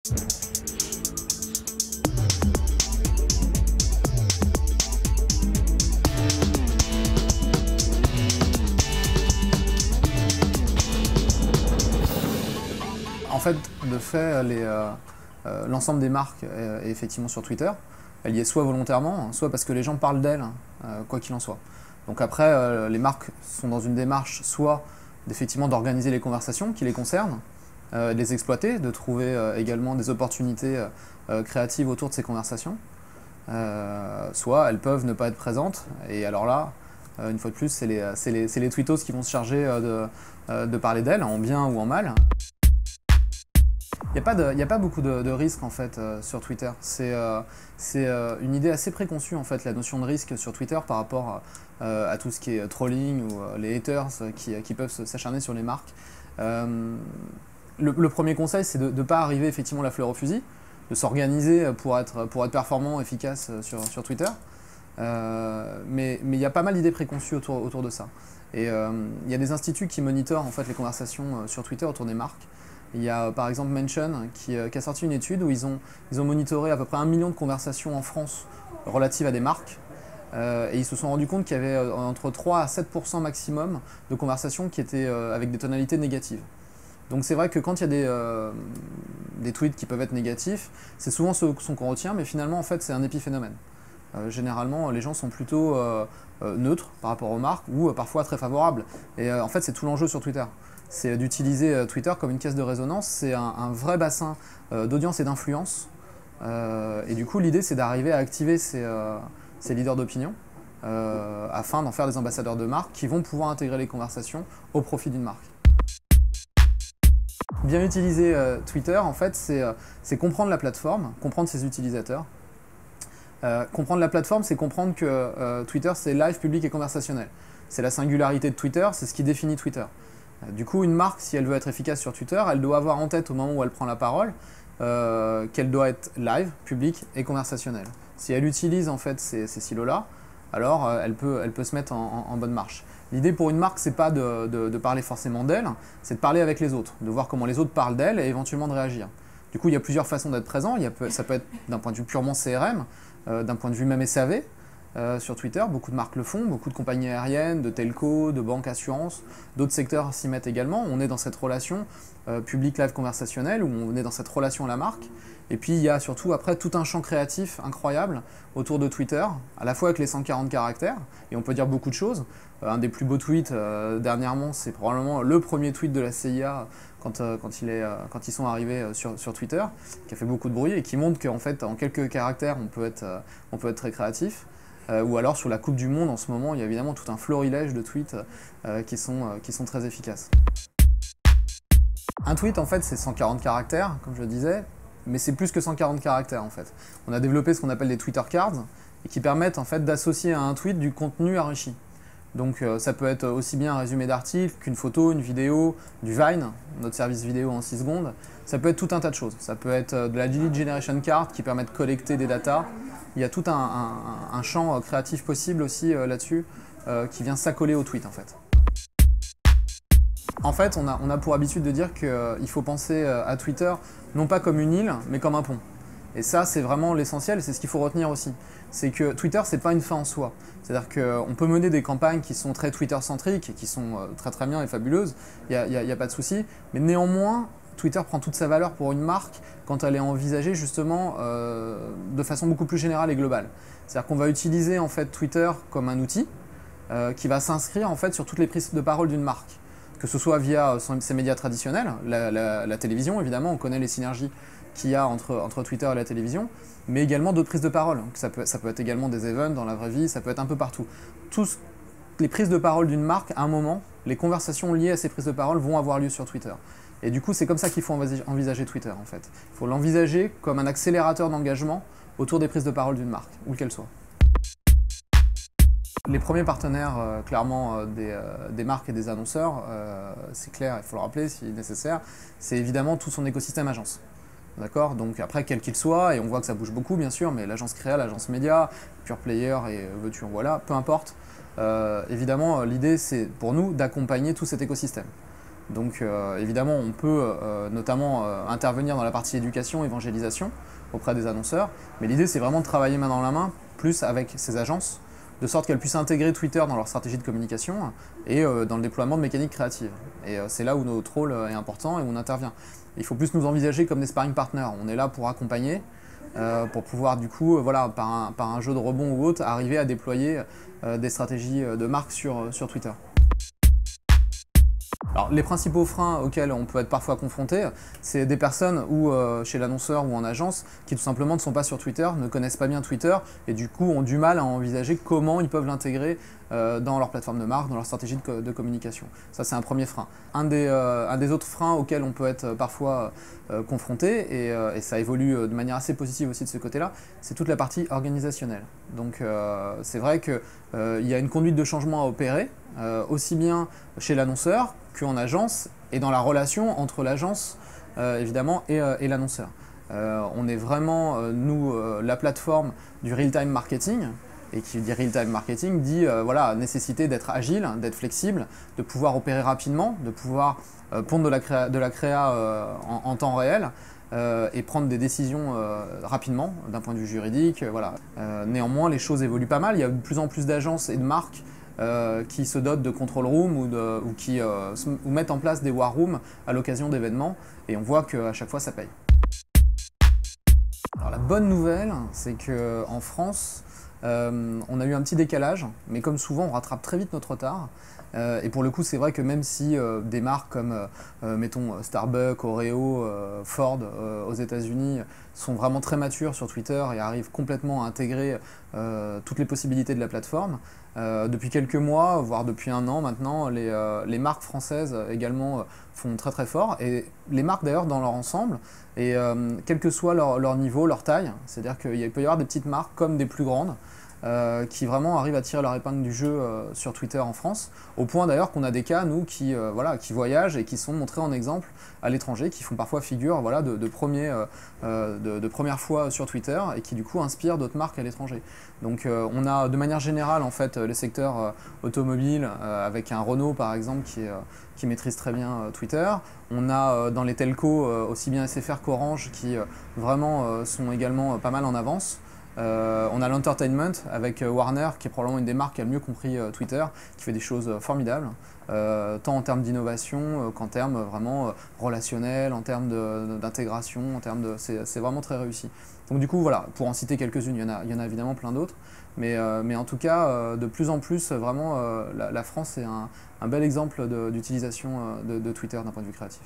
En fait, de fait, l'ensemble des marques est effectivement sur Twitter. Elle y est soit volontairement, soit parce que les gens parlent d'elle, quoi qu'il en soit. Donc après, les marques sont dans une démarche soit effectivement d'organiser les conversations qui les concernent, de les exploiter, de trouver également des opportunités créatives autour de ces conversations, soit elles peuvent ne pas être présentes, et alors là, une fois de plus, c'est les tweetos qui vont se charger de parler d'elles, en bien ou en mal. Il n'y a pas beaucoup de risques en fait sur Twitter. C'est une idée assez préconçue en fait, la notion de risque sur Twitter par rapport à tout ce qui est trolling ou les haters qui peuvent s'acharner sur les marques. Le premier conseil, c'est de ne pas arriver effectivement la fleur au fusil, de s'organiser pour être performant, efficace sur Twitter. Mais il y a pas mal d'idées préconçues autour de ça. Et il y a des instituts qui monitorent en fait, les conversations sur Twitter autour des marques. Il y a par exemple Mention qui a sorti une étude où ils ont monitoré à peu près 1 million de conversations en France relatives à des marques. Et ils se sont rendus compte qu'il y avait entre 3 à 7% maximum de conversations qui étaient avec des tonalités négatives. Donc c'est vrai que quand il y a des tweets qui peuvent être négatifs, c'est souvent ceux qu'on retient, mais finalement en fait c'est un épiphénomène. Généralement les gens sont plutôt neutres par rapport aux marques ou parfois très favorables. Et en fait c'est tout l'enjeu sur Twitter. C'est d'utiliser Twitter comme une caisse de résonance, c'est un vrai bassin d'audience et d'influence. Et du coup, l'idée, c'est d'arriver à activer ces leaders d'opinion afin d'en faire des ambassadeurs de marque qui vont pouvoir intégrer les conversations au profit d'une marque. Bien utiliser Twitter, en fait, c'est comprendre la plateforme, comprendre ses utilisateurs. Comprendre la plateforme, c'est comprendre que Twitter, c'est live, public et conversationnel. C'est la singularité de Twitter, c'est ce qui définit Twitter. Du coup, une marque, si elle veut être efficace sur Twitter, elle doit avoir en tête au moment où elle prend la parole qu'elle doit être live, publique et conversationnelle. Si elle utilise en fait ces silos-là, alors elle peut se mettre en bonne marche. L'idée pour une marque, c'est pas de parler forcément d'elle, c'est de parler avec les autres, de voir comment les autres parlent d'elle et éventuellement de réagir. Du coup, il y a plusieurs façons d'être présent. Ça peut être d'un point de vue purement CRM, d'un point de vue même SAV. Sur Twitter, beaucoup de marques le font, beaucoup de compagnies aériennes, de telco, de banques, assurances, d'autres secteurs s'y mettent également. On est dans cette relation public live conversationnelle où on est dans cette relation à la marque. Et puis il y a surtout après tout un champ créatif incroyable autour de Twitter, à la fois avec les 140 caractères, et on peut dire beaucoup de choses. Un des plus beaux tweets dernièrement, c'est probablement le premier tweet de la CIA quand ils sont arrivés sur Twitter, qui a fait beaucoup de bruit et qui montre qu'en fait en quelques caractères on peut être très créatif. Ou alors sur la Coupe du Monde en ce moment, il y a évidemment tout un florilège de tweets qui sont très efficaces. Un tweet en fait c'est 140 caractères, comme je le disais, mais c'est plus que 140 caractères en fait. On a développé ce qu'on appelle des Twitter cards et qui permettent en fait d'associer à un tweet du contenu enrichi. Donc ça peut être aussi bien un résumé d'article qu'une photo, une vidéo, du Vine, notre service vidéo en 6 secondes. Ça peut être tout un tas de choses. Ça peut être de la Lead Generation Card qui permet de collecter des datas. Il y a tout un champ créatif possible aussi là-dessus qui vient s'accoler au tweet en fait. En fait, on a pour habitude de dire qu'il faut penser à Twitter non pas comme une île, mais comme un pont. Et ça, c'est vraiment l'essentiel, c'est ce qu'il faut retenir aussi. C'est que Twitter, c'est pas une fin en soi. C'est-à-dire qu'on peut mener des campagnes qui sont très Twitter-centriques et qui sont très très bien et fabuleuses, il n'y a pas de souci. Mais néanmoins, Twitter prend toute sa valeur pour une marque quand elle est envisagée justement de façon beaucoup plus générale et globale. C'est-à-dire qu'on va utiliser en fait Twitter comme un outil qui va s'inscrire en fait sur toutes les prises de parole d'une marque. Que ce soit via ses médias traditionnels, la télévision évidemment, on connaît les synergies qu'il y a entre Twitter et la télévision, mais également d'autres prises de parole. Ça peut être également des events dans la vraie vie, ça peut être un peu partout. Toutes les prises de parole d'une marque, à un moment, les conversations liées à ces prises de parole vont avoir lieu sur Twitter. Et du coup, c'est comme ça qu'il faut envisager Twitter en fait. Il faut l'envisager comme un accélérateur d'engagement autour des prises de parole d'une marque, où qu'elle soit. Les premiers partenaires, clairement, des marques et des annonceurs, c'est clair, il faut le rappeler si nécessaire, c'est évidemment tout son écosystème agence. D'accord? Donc après, quel qu'il soit, et on voit que ça bouge beaucoup bien sûr, mais l'agence créa, l'agence média, pure player et veux-tu en voilà, peu importe. Évidemment, l'idée c'est pour nous d'accompagner tout cet écosystème. Donc évidemment, on peut notamment intervenir dans la partie éducation, évangélisation auprès des annonceurs, mais l'idée c'est vraiment de travailler main dans la main, plus avec ces agences, de sorte qu'elles puissent intégrer Twitter dans leur stratégie de communication et dans le déploiement de mécaniques créatives. Et c'est là où notre rôle est important et où on intervient. Il faut plus nous envisager comme des sparring partners. On est là pour accompagner, pour pouvoir du coup, voilà, par un jeu de rebond ou autre, arriver à déployer des stratégies de marque sur Twitter. Alors, les principaux freins auxquels on peut être parfois confronté, c'est des personnes ou chez l'annonceur ou en agence qui tout simplement ne sont pas sur Twitter, ne connaissent pas bien Twitter et du coup ont du mal à envisager comment ils peuvent l'intégrer dans leur plateforme de marque, dans leur stratégie de communication. Ça, c'est un premier frein. Un des autres freins auxquels on peut être parfois confronté, et ça évolue de manière assez positive aussi de ce côté-là, c'est toute la partie organisationnelle. Donc c'est vrai qu'il y a une conduite de changement à opérer, aussi bien chez l'annonceur qu'en agence et dans la relation entre l'agence évidemment et l'annonceur. On est vraiment, nous, la plateforme du real-time marketing, et qui dit real-time marketing dit voilà, nécessité d'être agile, d'être flexible, de pouvoir opérer rapidement, de pouvoir pondre de la créa en temps réel et prendre des décisions rapidement d'un point de vue juridique. Voilà. Néanmoins, les choses évoluent pas mal. Il y a de plus en plus d'agences et de marques qui se dotent de control room ou qui mettent en place des war rooms à l'occasion d'événements, et on voit qu'à chaque fois ça paye. Alors, la bonne nouvelle, c'est qu'en France, on a eu un petit décalage, mais comme souvent, on rattrape très vite notre retard. Et pour le coup, c'est vrai que même si des marques comme, mettons, Starbucks, Oreo, Ford aux États-Unis sont vraiment très matures sur Twitter et arrivent complètement à intégrer toutes les possibilités de la plateforme, depuis quelques mois, voire depuis un an maintenant, les marques françaises également font très très fort. Et les marques d'ailleurs dans leur ensemble, et quel que soit leur niveau, leur taille, c'est-à-dire qu'il peut y avoir des petites marques comme des plus grandes, qui vraiment arrivent à tirer leur épingle du jeu sur Twitter en France, au point d'ailleurs qu'on a des cas, nous, qui voyagent et qui sont montrés en exemple à l'étranger, qui font parfois figure voilà, de première fois sur Twitter et qui du coup inspirent d'autres marques à l'étranger. Donc on a de manière générale en fait les secteurs automobiles avec un Renault par exemple qui maîtrise très bien Twitter. On a dans les telcos aussi bien SFR qu'Orange qui vraiment sont également pas mal en avance. On a l'entertainment avec Warner qui est probablement une des marques qui a le mieux compris Twitter, qui fait des choses formidables, tant en termes d'innovation qu'en termes vraiment relationnels, en termes d'intégration, c'est vraiment très réussi. Donc du coup voilà, pour en citer quelques-unes, il y en a évidemment plein d'autres, mais en tout cas de plus en plus vraiment la France est un bel exemple d'utilisation de Twitter d'un point de vue créatif.